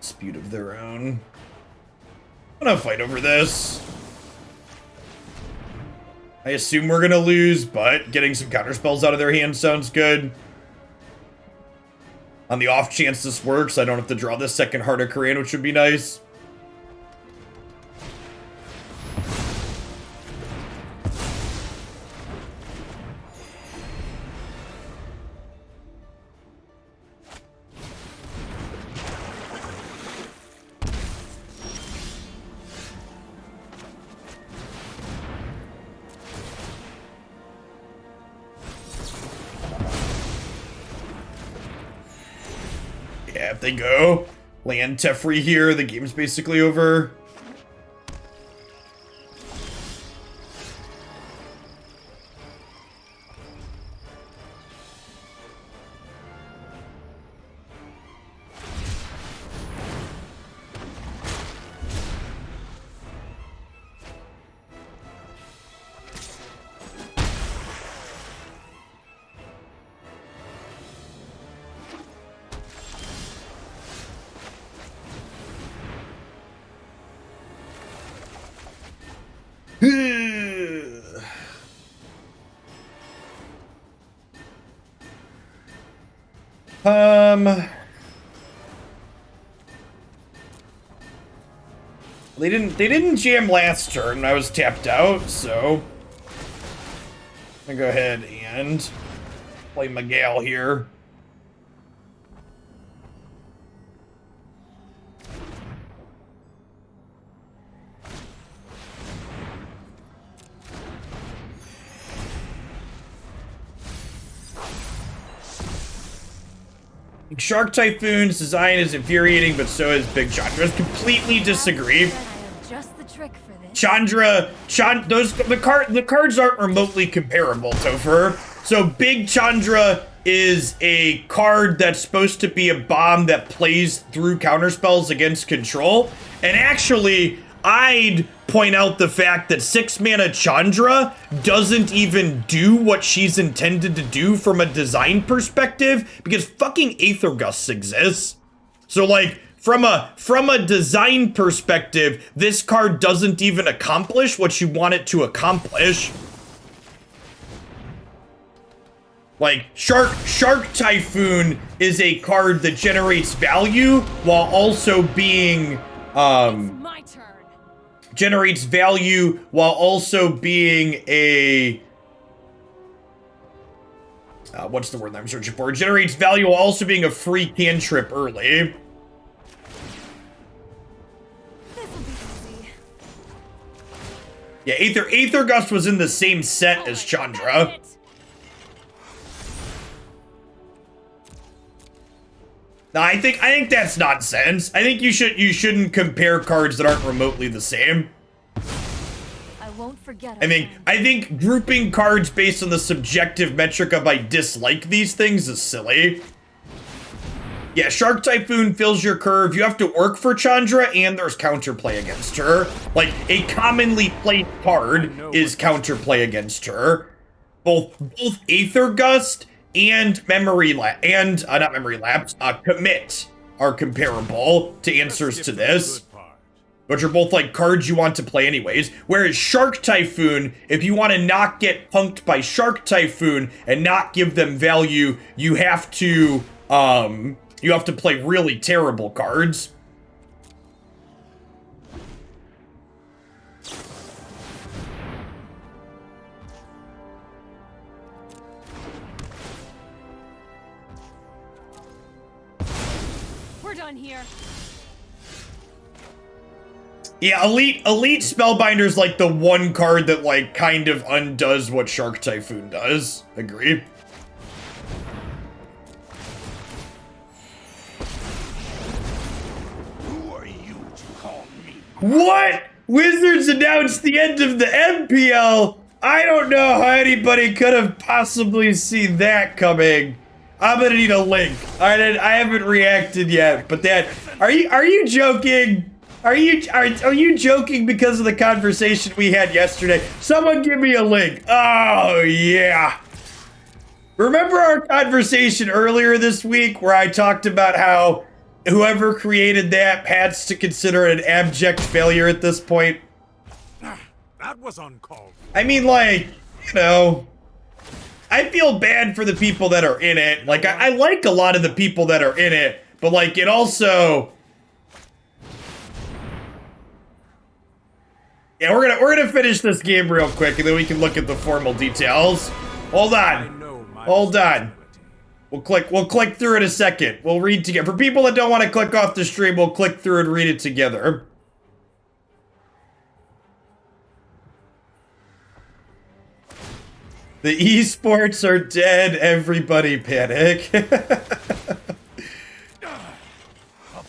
Dispute of their own. I'm gonna fight over this. I assume we're gonna lose, but getting some counterspells out of their hand sounds good. On the off chance this works, I don't have to draw this second Heart of Kiran, which would be nice. Yeah, if they go land Teferi here, the game's basically over. They didn't jam last turn. I was tapped out, so I'm gonna go ahead and play Miguel here. Shark Typhoon's design is infuriating, but so is Big Chandra. Completely disagree. Chandra, the cards aren't remotely comparable, Topher. So Big Chandra is a card that's supposed to be a bomb that plays through counterspells against control. And actually, I'd point out the fact that 6-mana Chandra doesn't even do what she's intended to do from a design perspective because fucking Aether Gust exists. So like, from a design perspective, this card doesn't even accomplish what you want it to accomplish. Like, Shark Typhoon is a card that generates value while also being, My turn. generates value while also being a, what's the word that I'm searching for? It generates value while also being a free cantrip early. This'll be easy. Yeah, Aether Gust was in the same set as Chandra. That's it. No, I think that's nonsense. I think you shouldn't compare cards that aren't remotely the same. I won't forget. I think grouping cards based on the subjective metric of I dislike these things is silly. Yeah, Shark Typhoon fills your curve. You have to work for Chandra, and there's counterplay against her. Like, a commonly played card is counterplay against her. Both Aether Gust and Commit are comparable to answers to this, which are both like cards you want to play anyways. Whereas Shark Typhoon, if you want to not get punked by Shark Typhoon and not give them value, you have to play really terrible cards. We're done here. Yeah, Elite Spellbinder's like the one card that like kind of undoes what Shark Typhoon does. Agree. Who are you to call me? What? Wizards announced the end of the MPL? I don't know how anybody could have possibly seen that coming. I'm gonna need a link. I haven't reacted yet, but that are you joking? Are you joking because of the conversation we had yesterday? Someone give me a link. Oh yeah. Remember our conversation earlier this week where I talked about how whoever created that has to consider it an abject failure at this point? That was uncalled. I mean, like, you know, I feel bad for the people that are in it. Like, I like a lot of the people that are in it, but like, it also... Yeah, we're gonna finish this game real quick, and then we can look at the formal details. Hold on. Hold on. We'll click through in a second. We'll read together. For people that don't want to click off the stream, we'll click through and read it together. The esports are dead. Everybody panic. A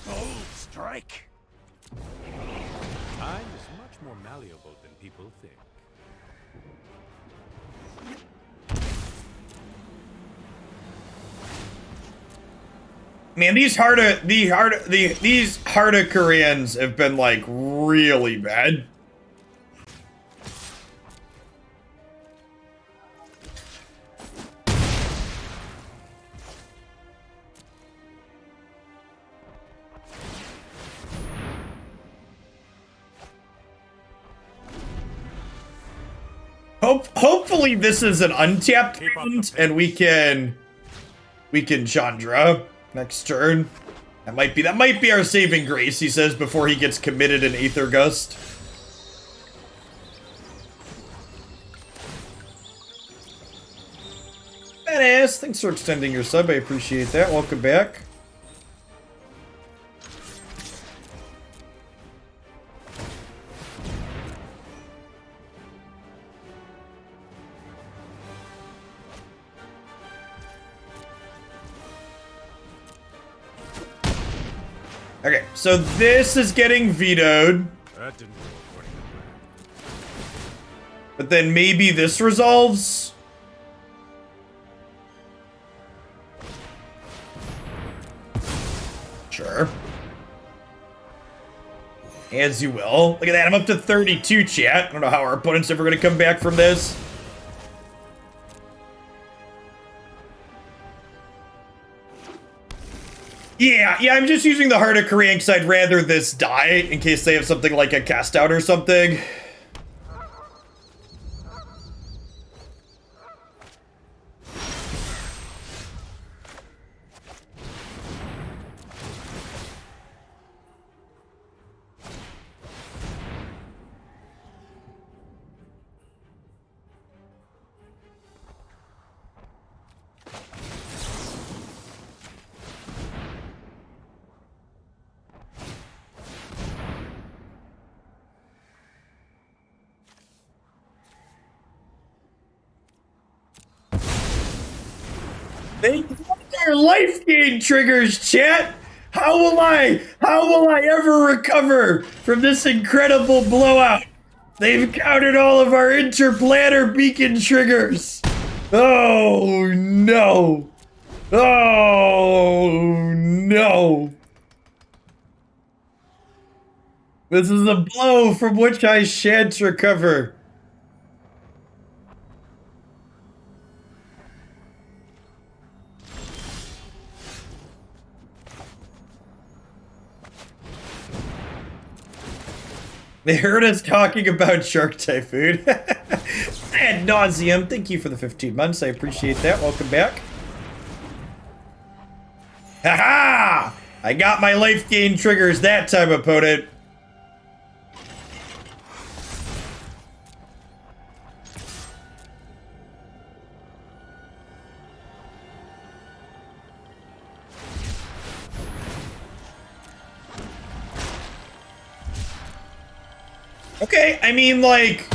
bold strike. Time is much more malleable than people think. Man, these Heart of Kirans have been like really bad. Hopefully this is an untapped round and we can Chandra next turn. That might be our saving grace, he says, before he gets committed in Aether Gust. Badass, thanks for extending your sub, I appreciate that. Welcome back. Okay, so this is getting vetoed. That didn't go according to plan. But then maybe this resolves? Sure. As you will. Look at that, I'm up to 32, chat. I don't know how our opponent's ever gonna come back from this. Yeah, I'm just using the Heart of Kiran because I'd rather this die in case they have something like a cast out or something. They are life gain triggers, chat. How will I ever recover from this incredible blowout? They've countered all of our Interplanar Beacon triggers. Oh no. Oh no. This is a blow from which I shan't recover. They heard us talking about Shark Typhoon. Ad nauseum. Thank you for the 15 months. I appreciate that. Welcome back. Haha! I got my life gain triggers that time, opponent. Okay, I mean, like,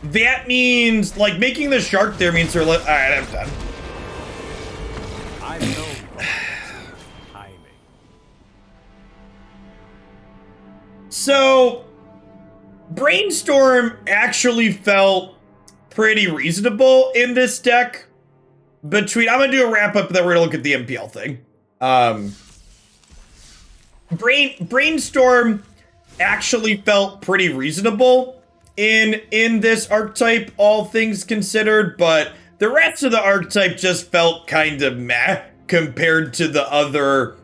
that means, like, making the shark there means they're like, alright, I'm done. I know timing. So, Brainstorm actually felt pretty reasonable in this deck. I'm gonna do a wrap up, then we're gonna look at the MPL thing. Brainstorm actually felt pretty reasonable in this archetype, all things considered, but the rest of the archetype just felt kind of meh compared to the other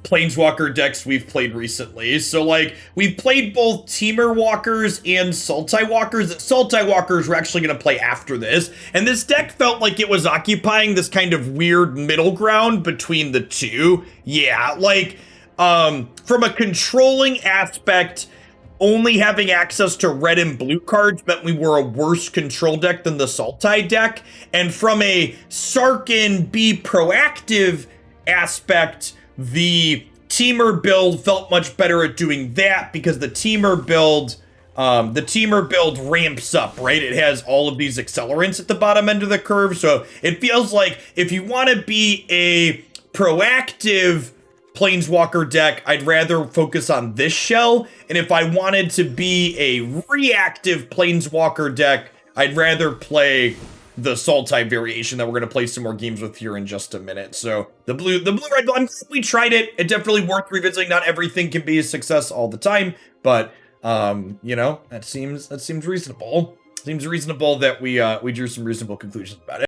Planeswalker decks we've played recently. So, like, we've played both Teamer Walkers and Sultai Walkers. Sultai Walkers we're actually going to play after this. And this deck felt like it was occupying this kind of weird middle ground between the two. Yeah, like, from a controlling aspect, only having access to red and blue cards meant we were a worse control deck than the Sultai deck. And from a Sarkhan be proactive aspect, the Teamer build felt much better at doing that because the Teamer build ramps up, right? It has all of these accelerants at the bottom end of the curve. So it feels like if you want to be a proactive Planeswalker deck, I'd rather focus on this shell. And if I wanted to be a reactive Planeswalker deck, I'd rather play the Sultai variation that we're going to play some more games with here in just a minute. So the blue-red, we tried it. It definitely worth revisiting. Not everything can be a success all the time, but you know, that seems reasonable. Seems reasonable that we drew some reasonable conclusions about it.